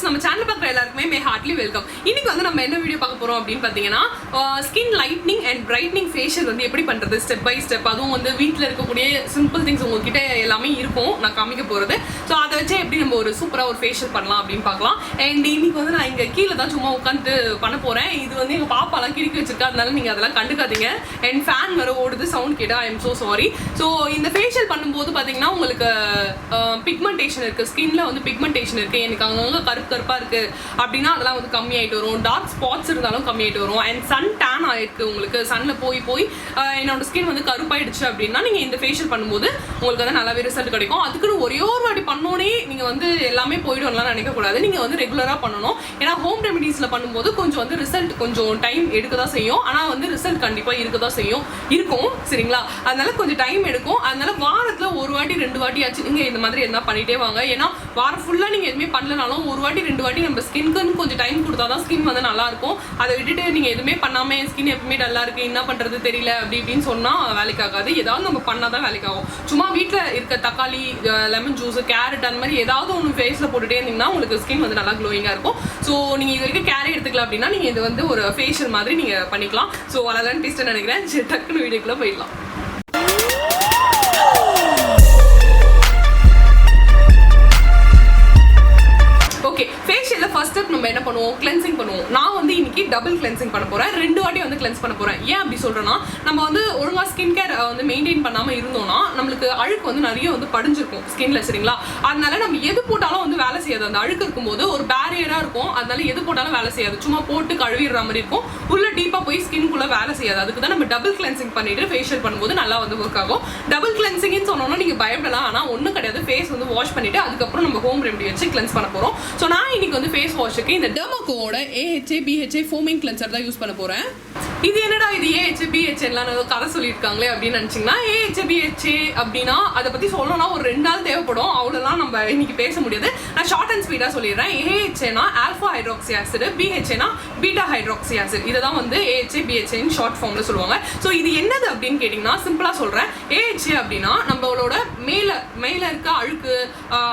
நம்ம சேனல் பார்க்குற எல்லாருக்குமே மே ஹார்ட்லி வெல்கம். இன்னைக்கு வந்து நம்ம என்ன வீடியோ பார்க்க போறோம் அப்படின்னு பார்த்தீங்கன்னா skin lightning and brightening facial வந்து எப்படி பண்றது ஸ்டெப் பை ஸ்டெப். அதுவும் வந்து வீட்டில் இருக்கக்கூடிய சிம்பிள் திங்ஸ் உங்ககிட்ட எல்லாமே இருக்கும் நான் காமிக்க போறது. ஸோ அதை வச்சு எப்படி நம்ம ஒரு சூப்பராக ஒரு ஃபேஷியல் பண்ணலாம் அப்படின்னு பார்க்கலாம். அண்ட் இன்னைக்கு வந்து நான் இங்கே கீழே தான் சும்மா உட்காந்து பண்ண போறேன். இது வந்து எங்கள் பாப்பாலாம் கிறுக்கி வச்சிருக்கா, அதனால நீங்கள் அதெல்லாம் கண்டுக்காதீங்க. அண்ட் ஃபேன் வர ஓடுது, சவுண்ட் கேட்டா I am so sorry. So இந்த ஃபேஷியல் பண்ணும்போது பார்த்தீங்கன்னா உங்களுக்கு பிக்மெண்டேஷன் இருக்குது, ஸ்கின்ல வந்து பிக்மெண்டேஷன் இருக்குது, எனக்கு அங்கங்கே கருப்பாக இருக்குது அப்படின்னா அதெல்லாம் வந்து கம்மியாயிட்டு வரும். டார்க் ஸ்பாட்ஸ் இருந்தாலும் கம்மியாயிட்டு வரும். அண்ட் சன் டேன் ஆயிருக்கு, உங்களுக்கு சன்னில் போய் என்னோட ஸ்கின் வந்து கருப்பாயிடுச்சு அப்படின்னா நீங்கள் இந்த ஃபேஷியல் பண்ணும்போது உங்களுக்கு வந்து நல்லாவே ரிசல்ட் கிடைக்கும். அதுக்குன்னு ஒரே ஒரு வாட்டி பண்ணோன்னே நீங்கள் வந்து எல்லாமே போய்டும்லாம் நினைக்கக்கூடாது. நீங்கள் வந்து ரெகுலராக பண்ணணும். ஏன்னா ஹோம் ரெமிடிஸில் பண்ணும்போது கொஞ்சம் வந்து ரிசல்ட் கொஞ்சம் டைம் எடுக்க தான் செய்யும். ஆனால் வந்து ரிசல்ட் கண்டிப்பாக இருக்க தான் இருக்கும் சரிங்களா. அதனால கொஞ்சம் டைம் எடுக்கும். அதனால வாரத்தில் ஒரு வாட்டி 2 வாட்டி ஆச்சு நீங்கள் இந்த மாதிரி என்ன பண்ணிட்டே வாங்க. ஏன்னா வாரம் ஃபுல்லாக நீங்கள் எதுவுமே பண்ணலனாலும் ஒரு வாட்டி 2 வாட்டி நம்ம ஸ்கின்க்குன்னு கொஞ்சம் டைம் கொடுத்தா தான் ஸ்கின் வந்து நல்லா இருக்கும். அதை விட்டுட்டு நீங்கள் எதுவுமே பண்ணாமல் என் ஸ்கின் எப்பவுமே நல்லா இருக்குது, என்ன பண்ணுறது தெரியல அப்படி இப்படின்னு சொன்னால் வேலைக்கு ஆகாது. ஏதாவது நம்ம பண்ணால் தான் வேலைக்கு ஆகும். சும்மா வீட்டில் இருக்க தக்காளி, லெமன் ஜூஸ், கேரட் அந்த மாதிரி ஏதாவது ஒன்று ஃபேஸில் போட்டுகிட்டே இருந்தீங்கன்னா உங்களுக்கு ஸ்கின் வந்து நல்லா க்ளோயிங்காக இருக்கும். ஸோ நீங்கள் இது வரைக்கும் கேரட் எடுத்துக்கலாம் அப்படின்னா நீங்கள் இது வந்து ஒரு ஃபேஷியல் மாதிரி நீங்கள் பண்ணிக்கலாம். ஸோ அதான் டேஸ்ட்டு நினைக்கிறேன். சரி, டக்குன்னு வீடியோக்குள்ளே போயிடலாம். ஓகே, ஃபேஷியலில் ஃபர்ஸ்ட் ஸ்டெப் நம்ம என்ன பண்ணுவோம், கிளென்சிங் பண்ணுவோம். நான் வந்து இன்னைக்கு டபுள் கிளென்சிங் பண்ண போகிறேன். 2 வாட்டி வந்து கிளென்ஸ் பண்ண போகிறேன். ஏன் அப்படி சொல்கிறேன்னா, நம்ம வந்து ஒழுங்காக ஸ்கின் கேர் வந்து மெயின்டைன் பண்ணாமல் இருந்தோம்னா நம்மளுக்கு அழுக்கு வந்து நிறைய வந்து படிஞ்சிருக்கும் ஸ்கின்ல சரிங்களா. அதனால நம்ம எது போட்டாலும் வந்து வேலை செய்யாது. அந்த அழுக்கு இருக்கும்போது ஒரு பேரியராக இருக்கும். அதனால எது போட்டாலும் வேலை செய்யாது. சும்மா போட்டு கழுவிடுற மாதிரி இருக்கும். உள்ள டீப்பாக போய் ஸ்கின்குள்ளே வேலை செய்யாது. அதுக்கு தான் நம்ம டபுள் கிளென்சிங் பண்ணிட்டு ஃபேஷியல் பண்ணும்போது நல்லா வந்து ஒர்க் ஆகும். டபுள் கிளென்சிங்னு சொன்னோன்னா நீங்கள் பயப்படலாம். ஆனால் ஒன்றும் கிடையாது. ஃபேஸ் வந்து வாஷ் பண்ணிட்டு அதுக்கப்புறம் நம்ம ஹோம் ரெமெடி வச்சு கிளென்ஸ் பண்ண போகிறோம். ஸோ நான் இன்னைக்கு வந்து ஃபேஸ் வாஷுக்கு இந்த டெர்மாகோவோட AHA BHA ஃபோமிங் கிளென்சர் தான் யூஸ் பண்ண போகிறேன். இது என்னடா இது AHA BHA எல்லாம் கதை சொல்லியிருக்காங்களே அப்படின்னு நினச்சிங்கன்னா, AHA BHA அப்படின்னா அதை பற்றி சொல்லணும்னா ஒரு 2 நாள் தேவைப்படும். அவ்வளோலாம் நம்ம இன்னைக்கு பேச முடியாது. நான் ஷார்ட் அண்ட் ஸ்வீட்டாக சொல்லிடுறேன். AHAனா ஆல்ஃபா ஹைட்ராக்சி ஆசிட், BHAனா பீட்டா ஹைட்ராக்சி ஆசிட். இதை தான் வந்து AHA BHA ஷார்ட் ஃபார்மில் சொல்லுவாங்க. ஸோ இது என்னது அப்படின்னு கேட்டிங்கன்னா சிம்பிளாக சொல்கிறேன். AHA அப்படின்னா நம்மளோட மேலே இருக்க அழுக்கு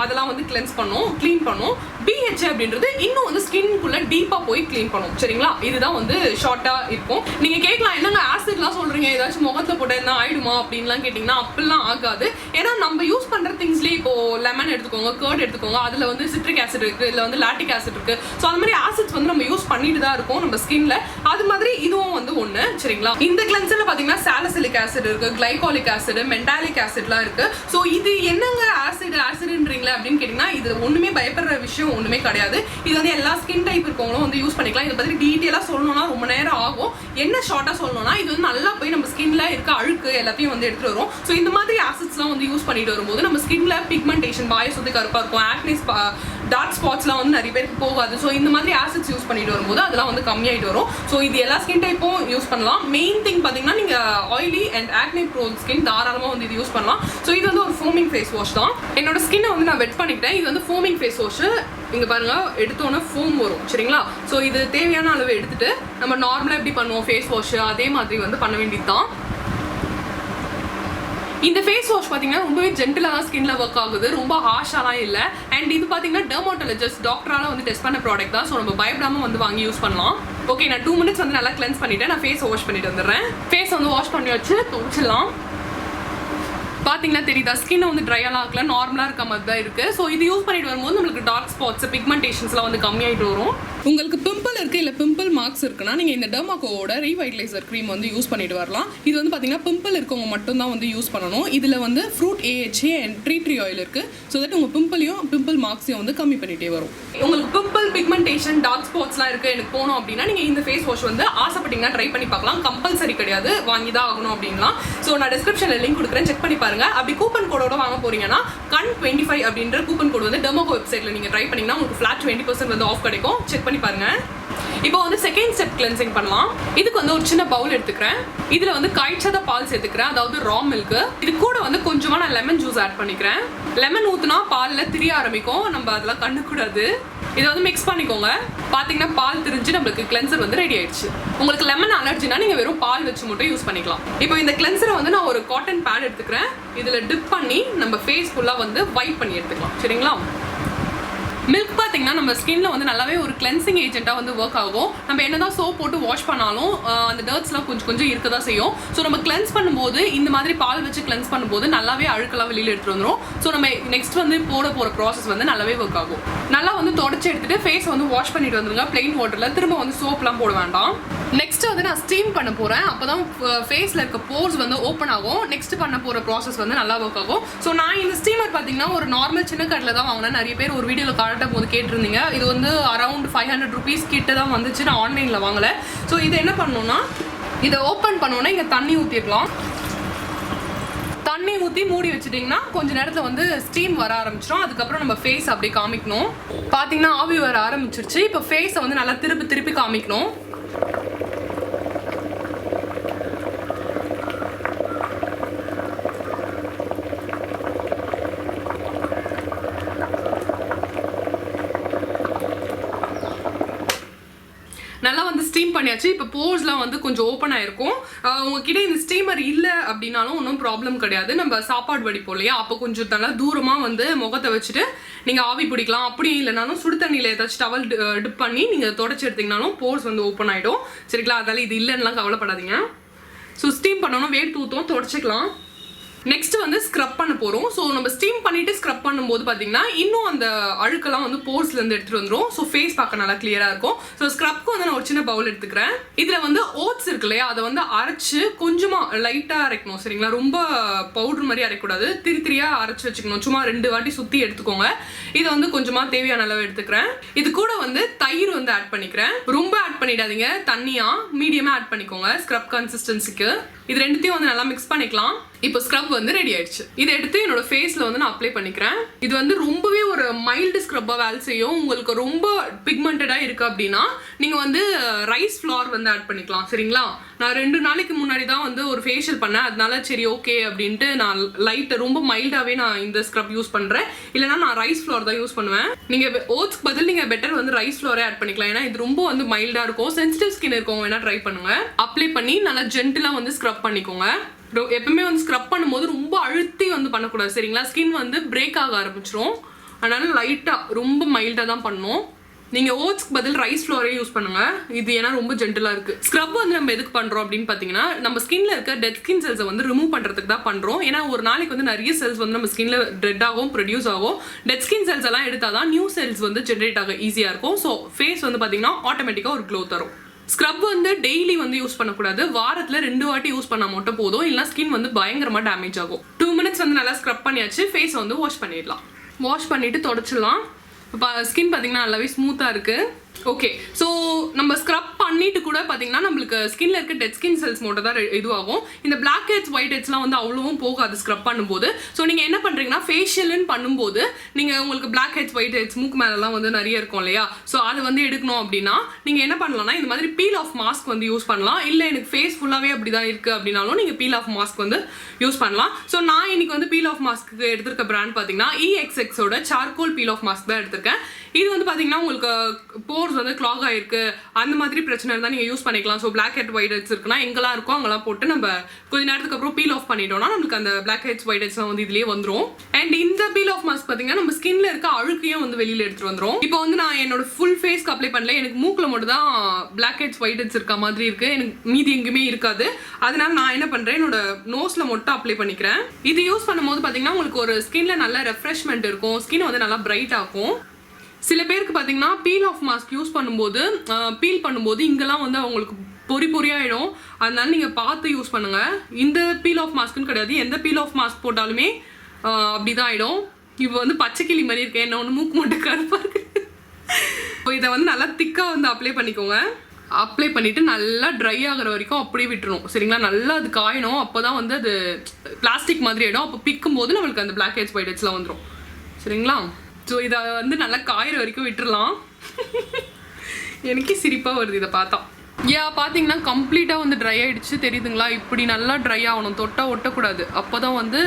அதெல்லாம் வந்து கிளென்ஸ் பண்ணும், க்ளீன் பண்ணும். BHA அப்படின்றது இன்னும் வந்து ஸ்கின்குள்ளே டீப்பாக போய் க்ளீன் பண்ணும் சரிங்களா. இதுதான் வந்து ஷார்ட்டாக இருக்கும். நீங்கள் கேட்கலாம், என்னங்க ஆசிட்லாம் சொல்கிறீங்க, ஏதாச்சும் முகத்தில் போட்டால் என்ன ஆயிடுமா அப்படின்லாம் கேட்டிங்கன்னா அப்படிலாம் ஆகாது. ஏன்னா நம்ம யூஸ் பண்ணுற திங்ஸ்லேயே இப்போது லெமன் எடுத்துக்கோங்க, கர்ட் எடுத்துக்கோங்க, அதில் வந்து சிட்ரிக் ஆசிட் இருக்குது, இல்லை வந்து லாக்டிக் ஆசிட் இருக்குது. ஸோ அந்த மாதிரி ஆசிட்ஸ் வந்து நம்ம யூஸ் பண்ணிட்டு தான் இருக்கோம் நம்ம ஸ்கின்ல. அது மாதிரி இதுவும் வந்து ஒன்று சரிங்களா. இந்த கிளென்சரில் பார்த்தீங்கன்னா சாலிசிலிக் ஆசிட் இருக்குது, கிளைகாலிக் ஆசிட், மென்டாலிக் ஆசிட்லாம் இருக்குது. ஸோ இது என்னங்க ஆசிட்ன்றீங்களே அப்படின்னு கேட்டிங்கன்னா இது ஒன்றுமே பயப்படுற விஷயம் ஒன்றுமே கிடையாது. இது வந்து எல்லா ஸ்கின் டைப் இருக்கவங்களும் வந்து யூஸ் பண்ணிக்கலாம். இதை பற்றி டீட்டெயிலாக சொல்லணும்னா ரொம்ப நேரம் ஆகும். என்ன ஷார்ட்டாக சொல்லணும்னா இது வந்து நல்லா போய் நம்ம ஸ்கின்ல இருக்க அழுக்கு எல்லாத்தையும் வந்து எடுத்துகிட்டு வரும். ஸோ இந்த மாதிரி ஆசிட்ஸ்லாம் வந்து யூஸ் பண்ணிட்டு வரும்போது நம்ம ஸ்கின்ல பிக்மெண்டேஷன், வாயை சுற்றி கருப்பாக இருக்கும், ஆக்னிஸ், டார்க் ஸ்பாட்ஸ்லாம் வந்து நிறைய பேருக்கு போகாது. ஸோ இந்த மாதிரி ஆசிட்ஸ் யூஸ் பண்ணிட்டு வரும்போது அதெல்லாம் வந்து கம்மியாயிட்டு வரும். ஸோ இது எல்லா ஸ்கின் டைப்பும் யூஸ் பண்ணலாம். மெயின் திங் பார்த்தீங்கன்னா நீங்கள் oily and acne prone skin தாராளமாக வந்து இது யூஸ் பண்ணலாம். ஸோ இது வந்து ஒரு ஃபோமிங் ஃபேஸ் வாஷ் தான். என்னோட ஸ்கின்னை வந்து நான் வெட் பண்ணிக்கிட்டேன். இது வந்து ஃபோமிங் ஃபேஸ் வாஷ். இங்கே பாருங்க, எடுத்தோன்னே ஃபோம் வரும் சரிங்களா. ஸோ இது தேவையான அளவு எடுத்துட்டு நம்ம நார்மலாக எப்படி பண்ணுவோம் ஃபேஸ் வாஷ் அதே மாதிரி வந்து பண்ண வேண்டியது தான். இந்த ஃபேஸ் வாஷ் பார்த்தீங்கன்னா ரொம்பவே ஜென்டலாக தான் ஸ்கின்ல ஒர்க் ஆகுது, ரொம்ப ஹார்ஷாலாம் இல்லை. அண்ட் இது பார்த்தீங்கன்னா டெர்மாட்டாலஜிஸ்ட் டாக்டரால வந்து டெஸ்ட் பண்ண ப்ராடக்ட் தான். ஸோ நம்ம பயப்படாமல் வந்து வாங்கி யூஸ் பண்ணலாம். ஓகே, நான் 2 மினிட்ஸ் வந்து நல்லா கிளென்ஸ் பண்ணிவிட்டேன். நான் ஃபேஸ் வாஷ் பண்ணிட்டு வந்துடுறேன். ஃபேஸ் வந்து வாஷ் பண்ணி வச்சு துவைச்சிடலாம். பார்த்தீங்கன்னா தெரியுதா, ஸ்கின் வந்து ட்ரையெல்லாம் ஆகல, நார்மலாக இருக்க மாதிரி தான் இருக்குது. ஸோ இது யூஸ் பண்ணிட்டு வரும்போது நம்மளுக்கு டார்க் ஸ்பாட்ஸ், பிக்மெண்டேஷன்ஸ்லாம் வந்து கம்மியாகிட்டு வரும். உங்களுக்கு பிம்பிள் இருக்குது இல்லை பிம்பிள் மார்க்ஸ் இருக்குன்னா நீங்கள் இந்த டெர்மாகோவோட ரீவைட்டலைசர் க்ரீம் வந்து யூஸ் பண்ணிட்டு வரலாம். இது வந்து பார்த்தீங்கன்னா பிம்பிள் இருக்கவங்க மட்டும்தான் வந்து யூஸ் பண்ணணும். இதில் வந்து fruit AHA and tree oil இருக்குது. ஸோ தட் உங்கள் பிம்பிள் மார்க்ஸையும் வந்து கம்மி பண்ணிகிட்டே வரும். உங்களுக்கு பிம்பிள், பிக்மெண்டேஷன், டார்க் ஸ்பாட்ஸ்லாம் இருக்குது எனக்கு போகணும் அப்படின்னா நீங்கள் இந்த ஃபேஸ் வாஷ் வந்து ஆசைப்பட்டீங்கன்னா ட்ரை பண்ணி பார்க்கலாம். கம்பல்சரி கிடையாது, வாங்கி தான் ஆகணும் அப்படின்லாம். ஸோ நான் டிஸ்கிரிப்ஷனில் லிங்க் கொடுக்குறேன், செக் பண்ணி பாருங்க. அப்படி கூப்பன் கோடோட வாங்க போறீங்கன்னா CUN25 அப்படின்ற கூப்பன் கோட் வந்து டெர்மாகோ வெப்சைட்ல நீங்க ட்ரை பண்ணீங்கன்னா உங்களுக்கு ஃபிளாட் 20% வந்து ஆஃப் கிடைக்கும். செக் பண்ணி பாருங்க. இப்போ வந்து செகண்ட் ஸ்டெப் கிளென்சிங் பண்ணலாம். இதுக்கு வந்து ஒரு சின்ன பவுல் எடுத்துக்கிறேன். இதுல வந்து காய்ச்சத பால் சேர்த்துக்கிறேன், அதாவது ரா மில்க். இது கூட வந்து கொஞ்சமா நான் லெமன் ஜூஸ் ஆட் பண்ணிக்கிறேன். லெமன் ஊத்துனா பால்ல திரிய ஆரம்பிக்கும், நம்ம அதெல்லாம் கண்டுக்கூடாது. இதை வந்து மிக்ஸ் பண்ணிக்கோங்க. பார்த்தீங்கன்னா பால் திரிஞ்சு நம்மளுக்கு கிளென்சர் வந்து ரெடி ஆயிடுச்சு. உங்களுக்கு லெமன் அலர்ஜினா நீங்கள் வெறும் பால் வச்சு மட்டும் யூஸ் பண்ணிக்கலாம். இப்போ இந்த கிளென்சரை வந்து நான் ஒரு காட்டன் பேட் எடுத்துக்கிறேன். இதில் டிப் பண்ணி நம்ம ஃபேஸ் ஃபுல்லாக வந்து வைப் பண்ணி எடுத்துக்கலாம் சரிங்களா. மில்க் பார்த்தீங்கன்னா நம்ம ஸ்கின்ல வந்து நல்லாவே ஒரு கிளென்சிங் ஏஜென்ட்டாக வந்து ஒர்க் ஆகும். நம்ம என்னதான் சோப் போட்டு வாஷ் பண்ணாலும் அந்த டர்ட்ஸ்லாம் கொஞ்சம் இருக்க தான் செய்யும். ஸோ நம்ம கிளென்ஸ் பண்ணும்போது இந்த மாதிரி பால் வச்சு கிளென்ஸ் பண்ணும்போது நல்லாவே அழுக்கெல்லாம் வெளியில் எடுத்துட்டு வந்துடும். ஸோ நம்ம நெக்ஸ்ட் வந்து போகிற ப்ராசஸ் வந்து நல்லாவே ஒர்க் ஆகும். நல்லா வந்து தொடச்சி எடுத்துட்டு ஃபேஸ் வந்து வாஷ் பண்ணிட்டு வந்துருங்க பிளெயின் வாட்டரில். திரும்ப வந்து சோப்லாம் போட வேண்டாம். நெக்ஸ்ட் வந்து நான் ஸ்டீம் பண்ண போகிறேன். அப்போ தான் ஃபேஸில் இருக்க போர்ஸ் வந்து ஓப்பன் ஆகும். நெக்ஸ்ட் பண்ண போகிற ப்ராசஸ் வந்து நல்லா ஒர்க் ஆகும். ஸோ நான் இந்த ஸ்டீமர் பார்த்தீங்கன்னா ஒரு நார்மல் சின்ன கடையில் தான் வாங்கினேன். நிறைய பேர் ஒரு வீடியோவில் காட்டும் போது கேட்டிருந்தீங்க. இது வந்து அரௌண்ட் 500 rupees கிட்ட தான் வந்துச்சு. நான் ஆன்லைனில் வாங்கலை. ஸோ இதை என்ன பண்ணணும்னா இதை ஓப்பன் பண்ணோன்னா இங்கே தண்ணி ஊற்றிடலாம். தண்ணி ஊற்றி மூடி வச்சுட்டிங்கன்னா கொஞ்சம் நேரத்தில் வந்து ஸ்டீம் வர ஆரம்பிச்சிடும். அதுக்கப்புறம் நம்ம ஃபேஸ் அப்படியே காமிக்கணும். பார்த்தீங்கன்னா ஆவி வர ஆரம்பிச்சிருச்சு. இப்போ ஃபேஸை வந்து நல்லா திருப்பி காமிக்கணும். நல்லா வந்து ஸ்டீம் பண்ணியாச்சு. இப்போ போர்ஸ்லாம் வந்து கொஞ்சம் ஓப்பன் ஆயிருக்கும். உங்ககிட்ட இந்த ஸ்டீமர் இல்லை அப்படின்னாலும் ஒன்றும் ப்ராப்ளம் கிடையாது. நம்ம சாப்பாடு வடிப்போம் இல்லையா, அப்போ கொஞ்சம் நல்லா தூரமாக வந்து முகத்தை வச்சுட்டு நீங்கள் ஆவி பிடிக்கலாம். அப்படி இல்லைனாலும் சுடு தண்ணியில் ஏதாச்சும் டவல் டிப் பண்ணி நீங்கள் தொடச்சி எடுத்திங்கனாலும் போர்ஸ் வந்து ஓப்பன் ஆகிடும். சரிங்களா? அதால இது இல்லைன்னா கவலைப்படாதீங்க. ஸோ ஸ்டீம் பண்ணணும், வேர் தூத்தம் தொடச்சிக்கலாம். நெக்ஸ்ட் வந்து ஸ்க்ரப் பண்ண போகிறோம். ஸோ நம்ம ஸ்டீம் பண்ணிட்டு ஸ்க்ரப் பண்ணும்போது பார்த்தீங்கன்னா இன்னும் அந்த அழுக்கெல்லாம் வந்து போர்ஸ்லேருந்து எடுத்துகிட்டு வந்துடும். ஸோ ஃபேஸ் பார்க்க நல்லா கிளியராக இருக்கும். ஸோ ஸ்க்ரப்க்கு வந்து நான் ஒரு சின்ன பவுல் எடுத்துக்கிறேன். இதில் வந்து ஓட்ஸ் இருக்கு இல்லையா, அதை வந்து அரைச்சி கொஞ்சமாக லைட்டாக அரைக்கணும். சரிங்களா? ரொம்ப பவுடர் மாதிரி அரைக்கூடாது. திரியாக அரைச்சி வச்சுக்கணும். சும்மா 2 வாட்டி சுற்றி எடுத்துக்கோங்க. இதை வந்து கொஞ்சமாக தேவையான அளவு எடுத்துக்கிறேன். இது கூட வந்து தயிர் வந்து ஆட் பண்ணிக்கிறேன். ரொம்ப ஆட் பண்ணிடாதீங்க, தண்ணியாக மீடியமாக ஆட் பண்ணிக்கோங்க ஸ்க்ரப் கன்சிஸ்டன்சிக்கு. இது ரெண்டுத்தையும் வந்து நல்லா மிக்ஸ் பண்ணிக்கலாம். இப்போ ஸ்க்ரப் வந்து ரெடி ஆயிடுச்சு. இதை எடுத்து என்னோட ஃபேஸில் வந்து நான் அப்ளை பண்ணிக்கிறேன். இது வந்து ரொம்பவே ஒரு மைல்டு ஸ்க்ரப்பாக வேலை செய்யும். உங்களுக்கு ரொம்ப பிக்மெண்டடாக இருக்குது அப்படின்னா நீங்கள் வந்து ரைஸ் ஃப்ளார் வந்து ஆட் பண்ணிக்கலாம். சரிங்களா? நான் 2 நாளைக்கு முன்னாடி தான் வந்து ஒரு ஃபேஷியல் பண்ணேன். அதனால சரி ஓகே அப்படின்ட்டு நான் ரொம்ப மைல்டாகவே நான் இந்த ஸ்க்ரப் யூஸ் பண்ணுறேன். இல்லைனா நான் ரைஸ் ஃப்ளார் தான் யூஸ் பண்ணுவேன். நீங்கள் ஓட்ஸ்க்கு பதில் நீங்கள் பெட்டர் வந்து ரைஸ் ஃப்ளாரே ஆட் பண்ணிக்கலாம். ஏன்னா இது ரொம்ப வந்து மைல்டாக இருக்கும். சென்சிட்டிவ் ஸ்கின் இருக்கவங்க வேணால் ட்ரை பண்ணுங்க. அப்ளை பண்ணி நல்லா ஜென்டிலாக வந்து ஸ்க்ரப் பண்ணிக்கோங்க. எப்பவுமே வந்து ஸ்க்ரப் பண்ணும்போது ரொம்ப அழுத்தி வந்து பண்ணக்கூடாது. சரிங்களா? ஸ்கின் வந்து பிரேக் ஆக ஆரம்பிச்சிடும். அதனால லைட்டாக ரொம்ப மைல்டாக தான் பண்ணணும். நீங்கள் ஓட்ஸ்க்கு பதில் ரைஸ் ஃப்ளோரே யூஸ் பண்ணுங்க. இது ஏன்னா ரொம்ப ஜென்டலாக இருக்குது. ஸ்க்ரப் வந்து நம்ம எதுக்கு பண்ணுறோம் அப்படின்னு பார்த்தீங்கன்னா நம்ம ஸ்கின்ல இருக்க டெட் ஸ்கின் செல்ஸை வந்து ரிமூவ் பண்ணுறதுக்கு தான் பண்ணுறோம். ஏன்னா ஒரு நாளைக்கு வந்து நிறைய செல்ஸ் வந்து நம்ம ஸ்கின்ல டெட் ஆகும், ப்ரொடியூஸ் ஆகும். டெட் ஸ்கின் செல்ஸ் எல்லாம் எடுத்தால் தான் நியூ செல்ஸ் வந்து ஜென்ரேட் ஆக ஈஸியாக இருக்கும். ஸோ ஃபேஸ் வந்து பார்த்தீங்கன்னா ஆட்டோமேட்டிக்காக ஒரு க்ளோ தரும். ஸ்க்ரப் வந்து டெய்லி வந்து யூஸ் பண்ணக்கூடாது. வாரத்தில் 2 வாட்டி யூஸ் பண்ணால் மட்டும் போதும். இல்லைனா ஸ்கின் வந்து பயங்கரமாக டேமேஜ் ஆகும். 2 minutes வந்து நல்லா ஸ்க்ரப் பண்ணியாச்சு. ஃபேஸை வந்து வாஷ் பண்ணிடலாம். வாஷ் பண்ணிவிட்டு தொடச்சிடலாம். இப்போ ஸ்கின் பார்த்தீங்கன்னா நல்லாவே ஸ்மூத்தாக இருக்குது. ஓகே, ஸோ நம்ம ஸ்க்ரப் பண்ணிட்டு கூட பார்த்தீங்கன்னா நம்மளுக்கு ஸ்கின்ல இருக்க டெட் ஸ்கின் செல்ஸ் மட்டும் தான் இதுவாகும். இந்த பிளாக் ஹெட்ஸ் ஒயிட் ஹெட்ஸ்லாம் வந்து அவ்வளவும் போகாது ஸ்க்ரப் பண்ணும்போது. ஸோ நீங்கள் என்ன பண்ணுறீங்கன்னா ஃபேஷியல்னு பண்ணும்போது நீங்கள் உங்களுக்கு பிளாக் ஹெட்ஸ் ஒயிட் ஹெட்ஸ் மூக்கு மேலெலாம் வந்து நிறைய இருக்கும் இல்லையா, ஸோ அதை வந்து எடுக்கணும் அப்படின்னா நீங்கள் என்ன பண்ணலாம்னா இந்த மாதிரி பீல் ஆஃப் மாஸ்க் வந்து யூஸ் பண்ணலாம். இல்லை எனக்கு ஃபேஸ் ஃபுல்லாகவே அப்படி தான் இருக்குது அப்படின்னாலும் நீங்கள் பீல் ஆஃப் மாஸ்க் வந்து யூஸ் பண்ணலாம். ஸோ நான் இன்னைக்கு வந்து பீல் ஆஃப் மாஸ்க்கு எடுத்திருக்க பிராண்ட் பார்த்தீங்கன்னா EXXோட சார்கோல் பீல் ஆஃப் மாஸ்க் தான் எடுத்திருக்கேன். இது வந்து பார்த்தீங்கன்னா உங்களுக்கு போர்ஸ் வந்து கிளாக் ஆயிருக்கு அந்த மாதிரி பிரச்சனை இருந்தால் நீங்கள் யூஸ் பண்ணிக்கலாம். So blackhead whiteheads இருக்குன்னா எங்கெல்லாம் இருக்கோ அங்கெல்லாம் போட்டு நம்ம கொஞ்சம் நேரத்துக்கு அப்புறம் பீல் ஆஃப் பண்ணிட்டோம்னா நம்மளுக்கு அந்த பிளாக் ஹெட்ஸ் ஒயிட் ஹெட்ஸ்லாம் வந்து இதுலேயே வந்துடும். அண்ட் இந்த பீல் ஆஃப் மாஸ்க் பார்த்தீங்கன்னா நம்ம ஸ்கின்ல இருக்க அழுக்கையும் வந்து வெளியில் எடுத்துட்டு வந்துடும். இப்போ வந்து நான் என்னோட ஃபுல் ஃபேஸ்க்கு அப்ளை பண்ணல. எனக்கு மூக்கில் மட்டும் தான் பிளாக் ஹெட்ஸ் ஒயிட் ஹெட்ஸ் இருக்க மாதிரி இருக்கு. எனக்கு மீதி எங்கேயுமே இருக்காது. அதனால நான் என்ன பண்ணுறேன், என்னோட நோஸ்ல மட்டும் அப்ளை பண்ணிக்கிறேன். இது யூஸ் பண்ணும்போது பார்த்தீங்கன்னா உங்களுக்கு ஒரு ஸ்கின்ல நல்ல ரெஃப்ரெஷ்மெண்ட் இருக்கும். ஸ்கின் வந்து நல்லா பிரைட் ஆகும். சில பேருக்கு பார்த்தீங்கன்னா பீல் ஆஃப் மாஸ்க் யூஸ் பண்ணும்போது இங்கெல்லாம் வந்து அவங்களுக்கு பொறியாயிடும். அதனால நீங்கள் பார்த்து யூஸ் பண்ணுங்கள். இந்த பீல் ஆஃப் மாஸ்க்குன்னு கிடையாது, எந்த பீல் ஆஃப் மாஸ்க் போட்டாலுமே அப்படிதான் ஆகிடும். இப்போ வந்து பச்சை கிளி மாதிரி இருக்கேன், என்ன ஒன்று மூக்கு மட்டும் கருப்பாக இருக்கு. இப்போ இதை வந்து நல்லா திக்காக வந்து அப்ளை பண்ணிக்கோங்க. அப்ளை பண்ணிவிட்டு நல்லா ட்ரை ஆகிற வரைக்கும் அப்படியே விட்டுரும். சரிங்களா? நல்லா அது காயணும். அப்போ தான் வந்து அது பிளாஸ்டிக் மாதிரி ஆகிடும். அப்போ பிக்கும் போது நம்மளுக்கு அந்த பிளாக் ஹெட்ஸ் ஒயிட் ஹெட்ஸ்லாம் வந்துடும். சரிங்களா? ஸோ இதை வந்து நல்லா காயிற வரைக்கும் விட்டுடலாம். எனக்கே சிரிப்பாக வருது இதை பார்த்தா. பார்த்தீங்கன்னா கம்ப்ளீட்டாக வந்து ட்ரை ஆகிடுச்சு தெரியுதுங்களா? இப்படி நல்லா ட்ரை ஆகணும், தொட்டால் ஒட்டக்கூடாது. அப்போ தான் வந்து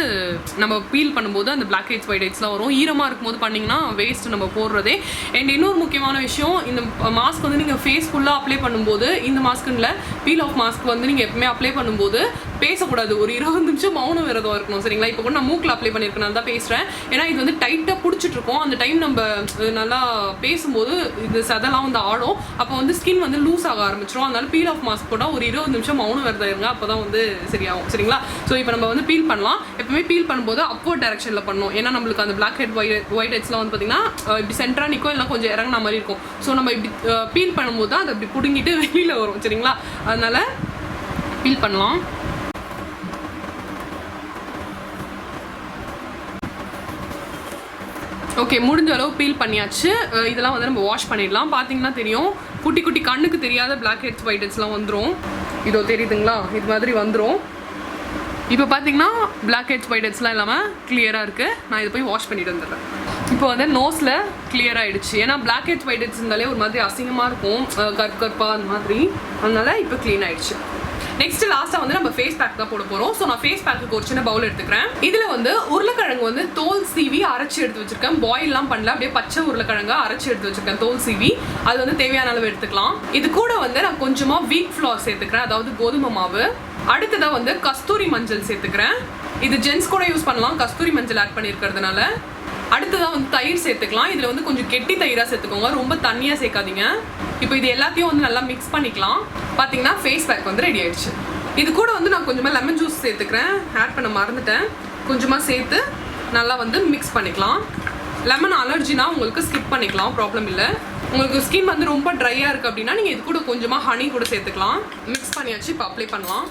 நம்ம பீல் பண்ணும்போது அந்த பிளாக் ஹெட்ஸ் ஒயிட் ஹெட்ஸ்லாம் வரும். ஈரமாக இருக்கும்போது பண்ணிங்கன்னா வேஸ்ட் நம்ம போடுறதே. அண்ட் இன்னொரு முக்கியமான விஷயம், இந்த மாஸ்க் வந்து நீங்கள் ஃபேஸ் ஃபுல்லாக அப்ளை பண்ணும்போது, இந்த மாஸ்க்குல பீல் ஆஃப் மாஸ்க் வந்து நீங்கள் எப்பவுமே அப்ளை பண்ணும்போது பேசக்கூடாது. ஒரு 20 நிமிஷம் மௌன விரதம் இருக்கணும், சரிங்களா? இப்போ கூட நான் மூக்கில் அப்ளை பண்ணியிருக்கேன் தான் பேசுகிறேன். ஏன்னா இது வந்து டைட்டாக பிடிச்சிட்டு இருக்கோம். அந்த டைம் நம்ம நல்லா பேசும்போது இது சதெல்லாம் வந்து ஆடும். அப்போ வந்து ஸ்கின் வந்து லூஸ் ஆக ஆரம்பிச்சிடும். அதனால பீல் ஆஃப் மாஸ்க் போட்டால் ஒரு 20 நிமிஷம் மௌன விரதம் இருங்க, அப்போ தான் வந்து சரியாகும், சரிங்களா? ஸோ இப்போ நம்ம வந்து பீல் பண்ணலாம். எப்பவுமே பீல் பண்ணும்போது அப்வர்ட் டைரக்ஷனில் பண்ணணும். ஏன்னா நம்மளுக்கு அந்த பிளாக் ஹெட் ஒயிட் ஹெட்ஸ்லாம் வந்து பார்த்தீங்கன்னா இப்படி சென்டராக நிற்கும், இல்லை கொஞ்சம் இறங்கின மாதிரி இருக்கும். ஸோ நம்ம இப்படி பீல் பண்ணும்போது தான் அது அப்படி பிடுங்கிட்டு வெளியில் வரும், சரிங்களா? அதனால பீல் பண்ணலாம். ஓகே, முடிஞ்ச அளவு பீல் பண்ணியாச்சு. இதெல்லாம் வந்து நம்ம வாஷ் பண்ணிடலாம். பார்த்தீங்கன்னா தெரியும், குட்டி குட்டி கண்ணுக்கு தெரியாத பிளாக் ஹெட்ஸ் ஒயிட் ஹெட்ஸ்லாம் வந்துடும். இதோ தெரியுதுங்களா? இது மாதிரி வந்துடும். இப்போ பார்த்தீங்கன்னா பிளாக் ஹெட்ஸ் ஒயிட் ஹெட்ஸ்லாம் இல்லாமல் கிளியராக இருக்குது. நான் இதை போய் வாஷ் பண்ணிட்டு வந்துடுறேன். இப்போ வந்து நோஸில் கிளியர் ஆகிடுச்சு. ஏன்னா பிளாக் ஹெட்ஸ் ஒயிட் ஹெட்ஸ் இருந்தாலே ஒரு மாதிரி அசிங்கமாக இருக்கும், கற்கற்பாக அந்த மாதிரி. அதனால இப்போ க்ளீன் ஆகிடுச்சு. நெக்ஸ்ட் லாஸ்ட்டாக வந்து நம்ம ஃபேஸ் பேக் தான் போட போகிறோம். ஸோ நான் ஃபேஸ் பேக்கு ஒரு சின்ன பவுல் எடுத்துக்கிறேன். இதில் வந்து உருளைக்கிழங்கு வந்து தோல் சீவி அரைச்சி எடுத்து வச்சிருக்கேன். பாயில்லாம் பண்ணல, அப்படியே பச்சை உருளைக்கிழங்கா அரைச்சி எடுத்து வச்சிருக்கேன் தோல் சீவி. அது வந்து தேவையான அளவு எடுத்துக்கலாம். இது கூட வந்து நான் கொஞ்சமாக வீட் ஃப்ளார் சேர்த்துக்கிறேன், அதாவது கோதுமை மாவு. அடுத்ததாக வந்து கஸ்தூரி மஞ்சள் சேர்த்துக்கிறேன். இது ஜென்ஸ் கூட யூஸ் பண்ணலாம், கஸ்தூரி மஞ்சள் ஆட் பண்ணியிருக்கிறதுனால. அடுத்ததாக வந்து தயிர் சேர்த்துக்கலாம். இதில் வந்து கொஞ்சம் கெட்டி தயிராக சேர்த்துக்கோங்க, ரொம்ப தண்ணியாக சேர்க்காதீங்க. இப்போ இது எல்லாத்தையும் வந்து நல்லா மிக்ஸ் பண்ணிக்கலாம். பார்த்தீங்கன்னா ஃபேஸ் பேக் வந்து ரெடி ஆயிடுச்சு. இது கூட வந்து நான் கொஞ்சமாக லெமன் ஜூஸ் சேர்த்துக்கிறேன், ஆட் பண்ண மறந்துட்டேன். கொஞ்சமாக சேர்த்து நல்லா வந்து மிக்ஸ் பண்ணிக்கலாம். லெமன் அலர்ஜினா உங்களுக்கு ஸ்கிப் பண்ணிக்கலாம், ப்ராப்ளம் இல்லை. உங்களுக்கு ஸ்கின் வந்து ரொம்ப ட்ரையாக இருக்குது அப்படின்னா நீங்கள் இது கூட கொஞ்சமாக ஹனி கூட சேர்த்துக்கலாம். மிக்ஸ் பண்ணியாச்சு, இப்போ அப்ளை பண்ணலாம்.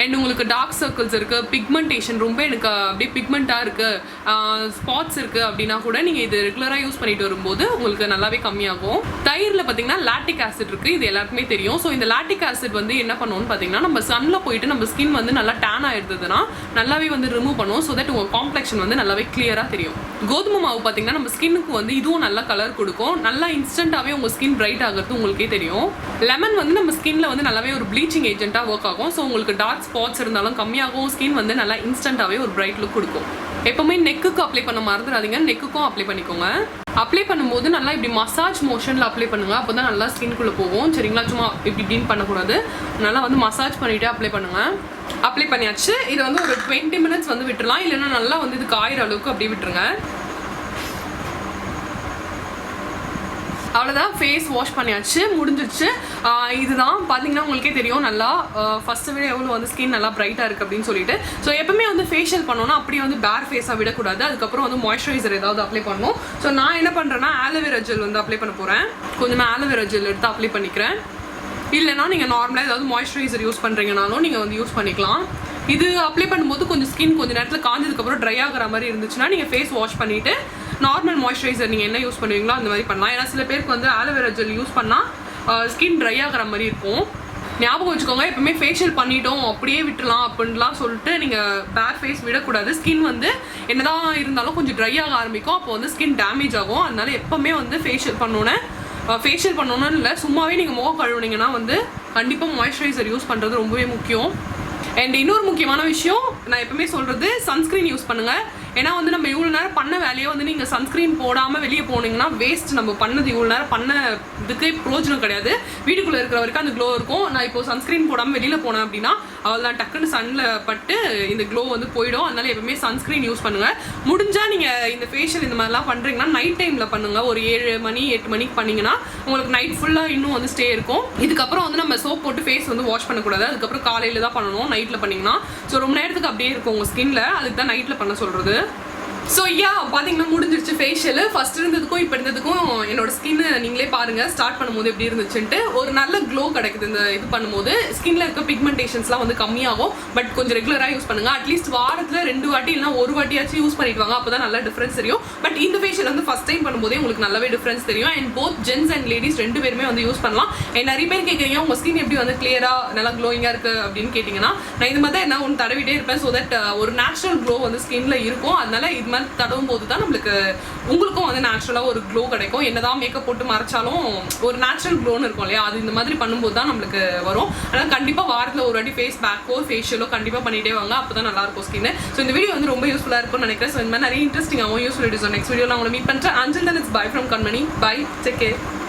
அண்ட் உங்களுக்கு டார்க் சர்க்கிள்ஸ் இருக்குது, பிக்மெண்டேஷன் ரொம்ப எனக்கு அப்படியே பிக்மெண்ட்டாக இருக்குது, ஸ்பாட்ஸ் இருக்குது அப்படின்னா கூட நீங்கள் இது ரெகுலராக யூஸ் பண்ணிட்டு வரும்போது உங்களுக்கு நல்லாவே கம்மியாகும். தயிரில் பார்த்தீங்கன்னா லாக்டிக் ஆசிட் இருக்குது, இது எல்லாருக்குமே தெரியும். ஸோ இந்த லாக்டிக் ஆசிட் வந்து என்ன பண்ணுவோம்னு பார்த்தீங்கன்னா, நம்ம சன்னில் போயிட்டு நம்ம ஸ்கின் வந்து நல்லா டேன் ஆகிடுதுன்னா நல்லாவே வந்து ரிமூவ் பண்ணுவோம். ஸோ தட் உங்கள் காம்ப்ளெக்ஷன் வந்து நல்லாவே கிளியராக தெரியும். கோதுமை மாவு பார்த்தீங்கன்னா நம்ம ஸ்கின்னுக்கு வந்து இதுவும் நல்லா கலர் கொடுக்கும், நல்லா இன்ஸ்டண்ட்டாகவே உங்கள் ஸ்கின் பிரைட் ஆகிறது உங்களுக்கே தெரியும். லெமன் வந்து நம்ம ஸ்கின்ல வந்து நல்லாவே ஒரு ப்ளீச்சிங் ஏஜென்ட்டாக ஒர்க் ஆகும். ஸோ உங்களுக்கு டார்க் ஸ்பாட்ஸ் இருந்தாலும் கம்மியாகும், ஸ்கின் வந்து நல்லா இன்ஸ்டன்ட்டாகவே ஒரு பிரைட் லுக் கொடுக்கும். எப்பவுமே நெக்குக்கு அப்ளை பண்ண மறந்துடாதீங்க, நெக்குக்கும் அப்ளை பண்ணிக்கோங்க. அப்ளை பண்ணும்போது நல்லா இப்படி மசாஜ் மோஷனில் அப்ளை பண்ணுங்க, அப்போ தான் நல்லா ஸ்கின்குள்ளே போகும், சரிங்களா? சும்மா இப்படி இப்படின்னு பண்ணக்கூடாது, நல்லா வந்து மசாஜ் பண்ணிவிட்டு அப்ளை பண்ணுங்க. அப்ளை பண்ணியாச்சு. இதை வந்து ஒரு 20 மினிட்ஸ் வந்து விட்டுடலாம், இல்லைன்னா நல்லா வந்து இது காயிற அளவுக்கு அப்படியே விட்டுருங்க. அவ்வளோதான், ஃபேஸ் வாஷ் பண்ணியாச்சு, முடிஞ்சிச்சு. இதுதான் பார்த்தீங்கன்னா உங்களுக்கே தெரியும் நல்லா ஃபஸ்ட்டு விட எவ்வளோ வந்து ஸ்கின் நல்லா பிரைட்டாக இருக்குது அப்படின்னு சொல்லிட்டு. ஸோ எப்பவுமே வந்து ஃபேஷியல் பண்ணோன்னா அப்படியே வந்து பேர் ஃபேஸாக விடக்கூடாது. அதுக்கப்புறம் வந்து மாய்ஸ்சரைசர் ஏதாவது அப்ளை பண்ணணும். ஸோ நான் என்ன பண்ணுறேன்னா ஆலோவேரா ஜெல் வந்து அப்ளை பண்ண போகிறேன். கொஞ்சமாக ஆலோவேரா ஜெல் எடுத்து அப்ளை பண்ணிக்கிறேன். இல்லைனா நீங்கள் நார்மலாக ஏதாவது மாய்ஸ்சரைசர் யூஸ் பண்ணுறீங்கனாலும் நீங்கள் வந்து யூஸ் பண்ணிக்கலாம். இது அப்ளை பண்ணும்போது கொஞ்சம் ஸ்கின் கொஞ்சம் நேரத்தில் காஞ்சதுக்கப்புறம் ட்ரை ஆகிற மாதிரி இருந்துச்சுன்னா நீங்கள் ஃபேஸ் வாஷ் பண்ணிவிட்டு நார்மல் மாய்ஸ்சரைசர் நீங்கள் என்ன யூஸ் பண்ணுவீங்களோ அந்த மாதிரி பண்ணலாம். ஏன்னா சில பேருக்கு வந்து ஆலோவேரா ஜெல் யூஸ் பண்ணால் ஸ்கின் ட்ரை ஆகிற மாதிரி இருக்கும். ஞாபகம் வச்சுக்கோங்க, எப்பவுமே ஃபேஷியல் பண்ணிட்டோம் அப்படியே விட்டுலாம் அப்படின்லாம் சொல்லிட்டு நீங்கள் பேர் ஃபேஸ் விடக்கூடாது. ஸ்கின் வந்து என்னதான் இருந்தாலும் கொஞ்சம் ட்ரை ஆக ஆரம்பிக்கும், அப்போ வந்து ஸ்கின் டேமேஜ் ஆகும். அதனால எப்பவுமே வந்து ஃபேஷியல் பண்ணணுன்னு இல்லை, சும்மாவே நீங்கள் முகம் கழுவுனீங்கன்னா வந்து கண்டிப்பாக மாய்ஸ்சரைசர் யூஸ் பண்ணுறது ரொம்பவே முக்கியம். அண்ட் இன்னொரு முக்கியமான விஷயம் நான் எப்பவுமே சொல்கிறது, சன்ஸ்க்ரீன் யூஸ் பண்ணுங்கள். ஏன்னா வந்து நம்ம இவ்வளோ நேரம் பண்ண வேலையை வந்து நீங்கள் சன்ஸ்க்ரீன் போடாமல் வெளியே போனீங்கன்னா வேஸ்ட். நம்ம பண்ணது இவ்வளோ நேரம் பண்ணதுக்கு பிரோஜனம் கிடையாது. வீட்டுக்குள்ளே இருக்கிற வரைக்கும் அந்த க்ளோ இருக்கும். நான் இப்போ சன்ஸ்க்ரீன் போடாமல் வெளியில் போனேன் அப்படின்னா அவள்தான் டக்குன்னு சன்னில் பட்டு இந்த க்ளோ வந்து போயிடும். அதனால எப்பவுமே சன்ஸ்க்ரீன் யூஸ் பண்ணுங்கள். முடிஞ்சால் நீங்கள் இந்த ஃபேஷியல் இந்த மாதிரிலாம் பண்ணுறீங்கன்னா நைட் டைமில் பண்ணுங்கள். ஒரு 7 மணி 8 மணிக்கு பண்ணிங்கன்னா உங்களுக்கு நைட் ஃபுல்லாக இன்னும் வந்து ஸ்டே இருக்கும். இதுக்கப்புறம் வந்து நம்ம சோப் போட்டு ஃபேஸ் வந்து வாஷ் பண்ணக்கூடாது. அதுக்கப்புறம் காலையில் தான் பண்ணணும், நைட்டில் பண்ணிங்கன்னா. ஸோ ரொம்ப நேரத்துக்கு அப்படியே இருக்கும் உங்கள் ஸ்கின்ல, அதுக்கு தான் நைட்டில் பண்ண சொல்கிறது. ஸோ பார்த்தீங்கன்னா முடிஞ்சிருச்சு ஃபேஷியல். ஃபர்ஸ்ட் இருந்ததுக்கும் இப்போ இருந்ததுக்கும் என்னோட ஸ்கின் நீங்களே பாருங்கள் ஸ்டார்ட் பண்ணும்போது எப்படி இருந்துச்சுன்ட்டு. ஒரு நல்ல க்ளோ கிடைக்குது இந்த இது பண்ணும்போது. ஸ்கின்ல இருக்க பிக்மெண்டேஷன்ஸ்லாம் வந்து கம்மியாகும். பட் கொஞ்சம் ரெகுலராக யூஸ் பண்ணுங்கள். அட்லீஸ்ட் வாரத்தில் 2 வாட்டி இல்லைனா 1 வாட்டியாச்சும் யூஸ் பண்ணிட்டு வாங்க, அப்போ தான் நல்லா டிஃப்ரென்ஸ் தெரியும். பட் இந்த ஃபேஷியல் வந்து ஃபஸ்ட் டைம் பண்ணும்போதே உங்களுக்கு நல்லாவே டிஃப்ரென்ஸ் தெரியும். And both gents and ladies 2 பேருமே வந்து யூஸ் பண்ணலாம். அண்ட் நிறைய பேர் கேட்குறீங்க உங்கள் ஸ்கின் எப்படி வந்து கிளியராக நல்லா க்ளோயிங்காக இருக்குது அப்படின்னு கேட்டிங்கன்னா, நான் இது மாதிரி தான் என்ன ஒன்று தடவிட்டே இருப்பேன். ஸோ தட் ஒரு நேச்சுரல் க்ளோ வந்து ஸ்கின்ல இருக்கும். அதனால இது மாதிரி தடவும் போது தான் நம்மளுக்கு உங்களுக்கும் வந்து நேச்சுரலாக ஒரு க்ளோ கிடைக்கும். என்னதான் மேக்கப் போட்டு மறைச்சாலும் ஒரு நேச்சுரல் க்ளோன்னு இருக்கும் இல்லையா, அது இந்த மாதிரி பண்ணும்போது தான் நம்மளுக்கு வரும். ஆனால் கண்டிப்பாக வாரத்தில் ஒரு வாட்டி ஃபேஸ் பேக்கோ ஃபேஷியலோ கண்டிப்பாக பண்ணிகிட்டே வாங்க, அப்போ தான் நல்லாயிருக்கும் ஸ்கின். ஸோ இந்த வீடியோ வந்து ரொம்ப யூஸ்ஃபுல்லாக இருக்கும்னு நினைக்கிறேன். ஸோ இந்த மாதிரி நிறைய இன்ட்ரெஸ்டிங்காகவும் யூஸ்ஃபுல் வீடியோஸ் நெக்ஸ்ட் வீடியோவில் உங்களை மீட் பண்ணுறேன். Until then, it's bye from Kanmani. Bye. Take care.